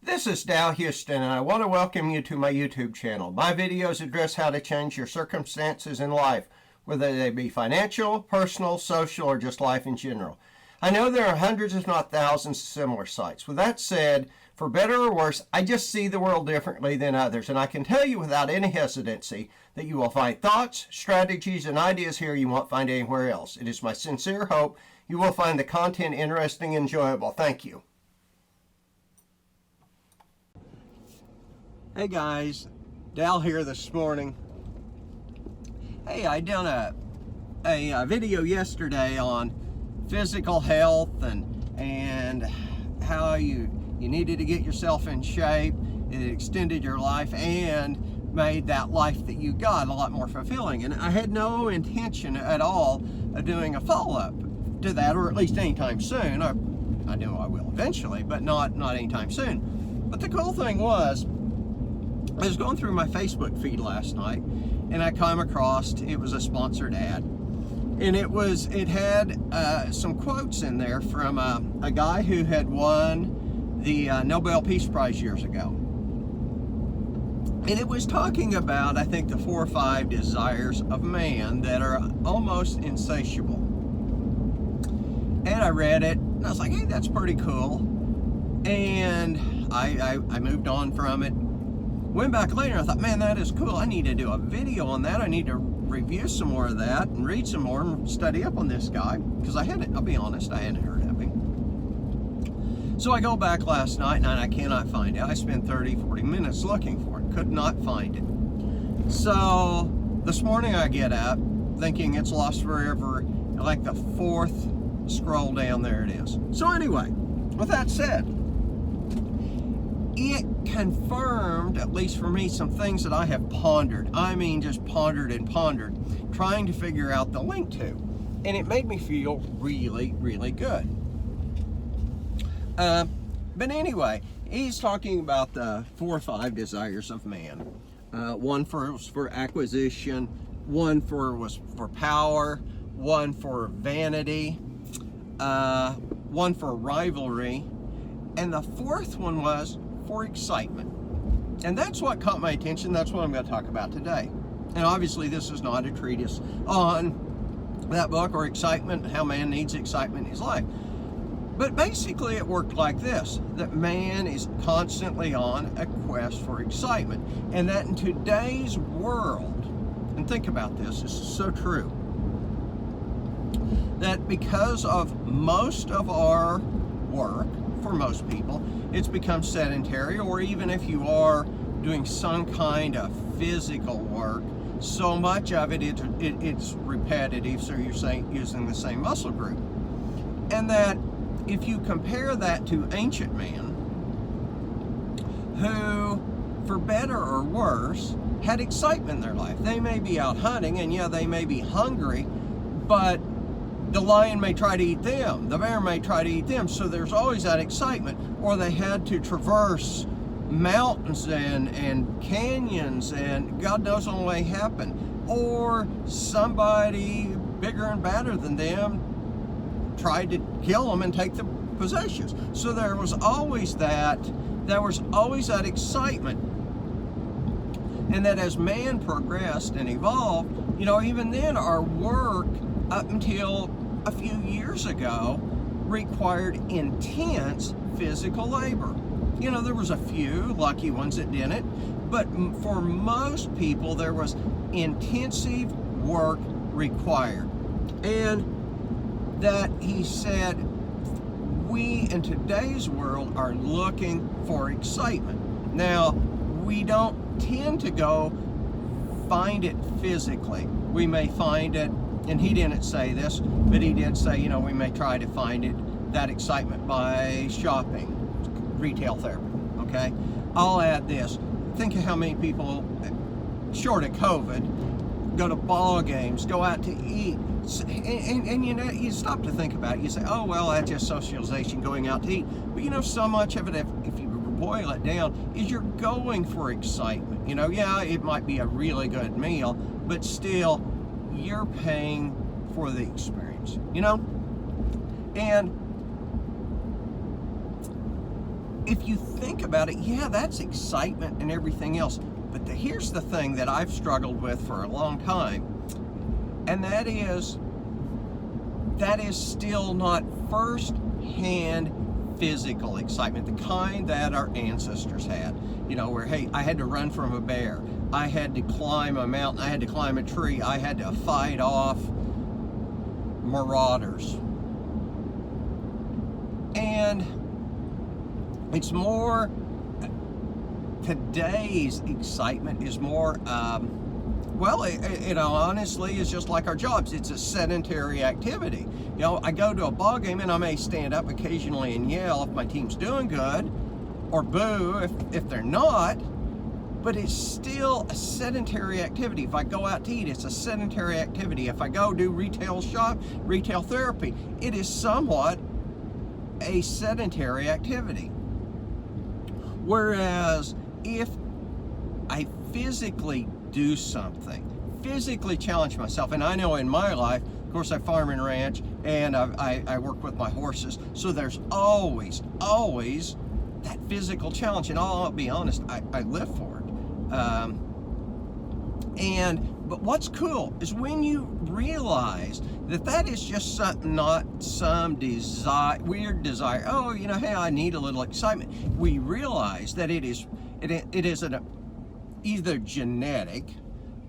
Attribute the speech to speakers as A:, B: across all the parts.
A: This is Dow Houston, and I want to welcome you to my YouTube channel. My videos address how to change your circumstances in life, whether they be financial, personal, social, or just life in general. I know there are hundreds, if not thousands, of similar sites. With that said, for better or worse, I just see the world differently than others, and I can tell you without any hesitancy that you will find thoughts, strategies, and ideas here you won't find anywhere else. It is my sincere hope you will find the content interesting and enjoyable. Thank you. Hey guys, Dal here this morning. Hey, I done a video yesterday on physical health and how you needed to get yourself in shape. It extended your life and made that life that you got a lot more fulfilling. And I had no intention at all of doing a follow-up to that, or at least anytime soon. I know I will eventually, but not anytime soon. But the cool thing was, I was going through my Facebook feed last night and I came across, it was a sponsored ad, and it had some quotes in there from a guy who had won the Nobel Peace Prize years ago. And it was talking about, I think, the 4 or 5 desires of man that are almost insatiable. And I read it and I was like, hey, that's pretty cool. And I moved on from it. Went back later and I thought, man, that is cool. I need to do a video on that. I need to review some more of that and read some more and study up on this guy, because I'll be honest, I hadn't heard of him. So I go back last night and I cannot find it. I spent 30-40 minutes looking for it, could not find it. So this morning I get up thinking it's lost forever, like the 4th scroll down, there it is. So anyway, with that said, it confirmed, at least for me, some things that I have pondered. I mean, just pondered and pondered, trying to figure out the link to. And it made me feel really, really good. But anyway, he's talking about the 4 or 5 desires of man. One was for acquisition, one was for power, one for vanity, one for rivalry, and the 4th one was for excitement. And that's what caught my attention. That's what I'm going to talk about today. And obviously this is not a treatise on that book or excitement, how man needs excitement in his life. But basically it worked like this, that man is constantly on a quest for excitement. And that in today's world, and think about this is so true, that because of most of our work, for most people, it's become sedentary, or even if you are doing some kind of physical work, so much of it's repetitive, so you're using the same muscle group. And that if you compare that to ancient man, who, for better or worse, had excitement in their life. They may be out hunting, and yeah, they may be hungry, but the lion may try to eat them, the bear may try to eat them, so there's always that excitement. Or they had to traverse mountains and canyons, and God knows when they happen. Or somebody bigger and badder than them tried to kill them and take the possessions. So there was always that excitement. And that as man progressed and evolved, even then our work up until a few years ago required intense physical labor. There was a few lucky ones that didn't, but for most people there was intensive work required. And that he said, we in today's world are looking for excitement. Now, we don't tend to go find it physically. We may find it, and he didn't say this, but he did say, we may try to find that excitement by shopping, retail therapy, okay? I'll add this. Think of how many people, short of COVID, go to ball games, go out to eat, and you stop to think about it. You say, oh, well, that's just socialization, going out to eat. But so much of it, if you boil it down, is you're going for excitement. Yeah, it might be a really good meal, but still, you're paying for the experience, And if you think about it, yeah, that's excitement and everything else. But here's the thing that I've struggled with for a long time, and that is still not first-hand physical excitement, the kind that our ancestors had. You know, where, hey, I had to run from a bear, I had to climb a mountain, I had to climb a tree, I had to fight off marauders. And it's more, today's excitement is more, honestly, it's just like our jobs. It's a sedentary activity. You know, I go to a ball game and I may stand up occasionally and yell if my team's doing good, or boo if they're not, but it's still a sedentary activity. If I go out to eat, it's a sedentary activity. If I go do retail therapy, it is somewhat a sedentary activity. Whereas if I physically do something, physically challenge myself, and I know in my life, of course, I farm and ranch, and I work with my horses, so there's always that physical challenge, and I'll be honest, I live for it. But what's cool is when you realize that is just something, not some weird desire. Oh, you know, hey, I need a little excitement. We realize that it is either genetic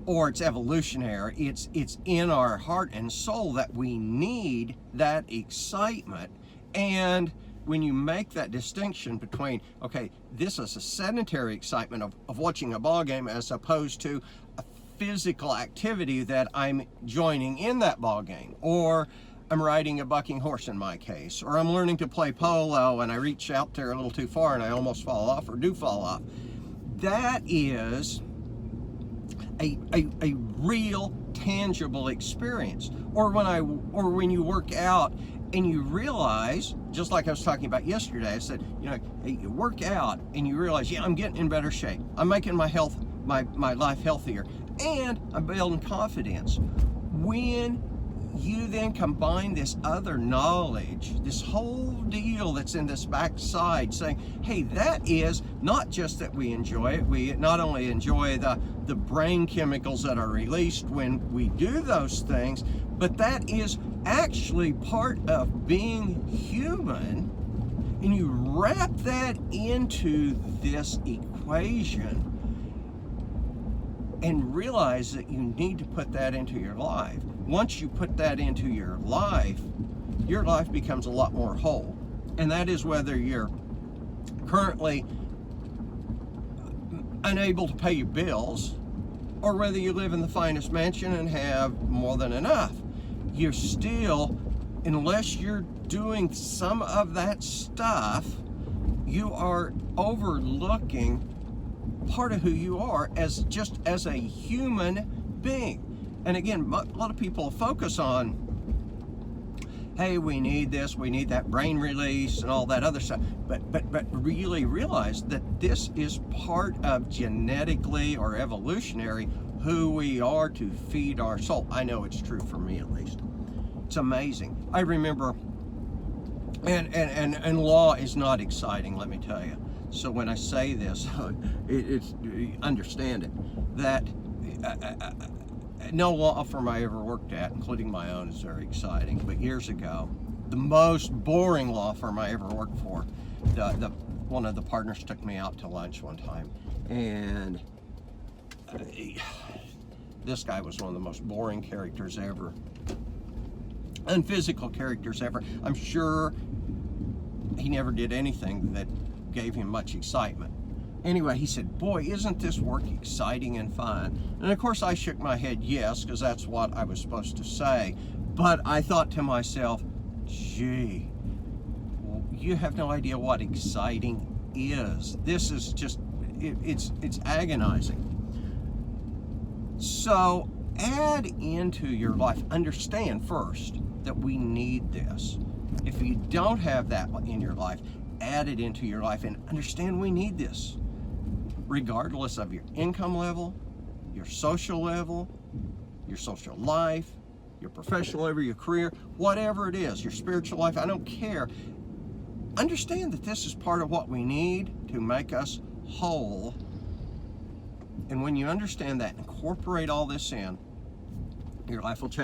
A: or it's evolutionary. It's in our heart and soul that we need that excitement. And when you make that distinction between, okay, this is a sedentary excitement of watching a ball game as opposed to a physical activity that I'm joining in that ball game, or I'm riding a bucking horse in my case, or I'm learning to play polo and I reach out there a little too far and I almost fall off or do fall off. That is a real tangible experience. Or when you work out and you realize, just like I was talking about yesterday, I said, you know, you work out and you realize, yeah, I'm getting in better shape. I'm making my life healthier, and I'm building confidence. When you then combine this other knowledge, this whole deal that's in this backside, saying, hey, that is not just that we enjoy it, we not only enjoy the brain chemicals that are released when we do those things, but that is actually part of being human, and you wrap that into this equation and realize that you need to put that into your life. Once you put that into your life becomes a lot more whole. And that is whether you're currently unable to pay your bills, or whether you live in the finest mansion and have more than enough. You're still, unless you're doing some of that stuff, you are overlooking part of who you are as a human being. And again, a lot of people focus on, hey, we need this, we need that brain release and all that other stuff, but really realize that this is part of genetically or evolutionary who we are to feed our soul. I know it's true for me, at least. It's amazing. I remember, and law is not exciting, let me tell you. So when I say this, it's understand it, that no law firm I ever worked at, including my own, is very exciting. But years ago, the most boring law firm I ever worked for, one of the partners took me out to lunch one time, and this guy was one of the most boring characters ever, unphysical characters ever. I'm sure he never did anything that gave him much excitement. Anyway, he said, boy, isn't this work exciting and fun? And of course I shook my head yes, because that's what I was supposed to say. But I thought to myself, gee, you have no idea what exciting is. This is just, it's agonizing. So add into your life, understand first that we need this. If you don't have that in your life, add it into your life and understand we need this. Regardless of your income level, your social level, your social life, your professional level, your career, whatever it is, your spiritual life, I don't care. understand that this is part of what we need to make us whole. And when you understand that, incorporate all this in, your life will change.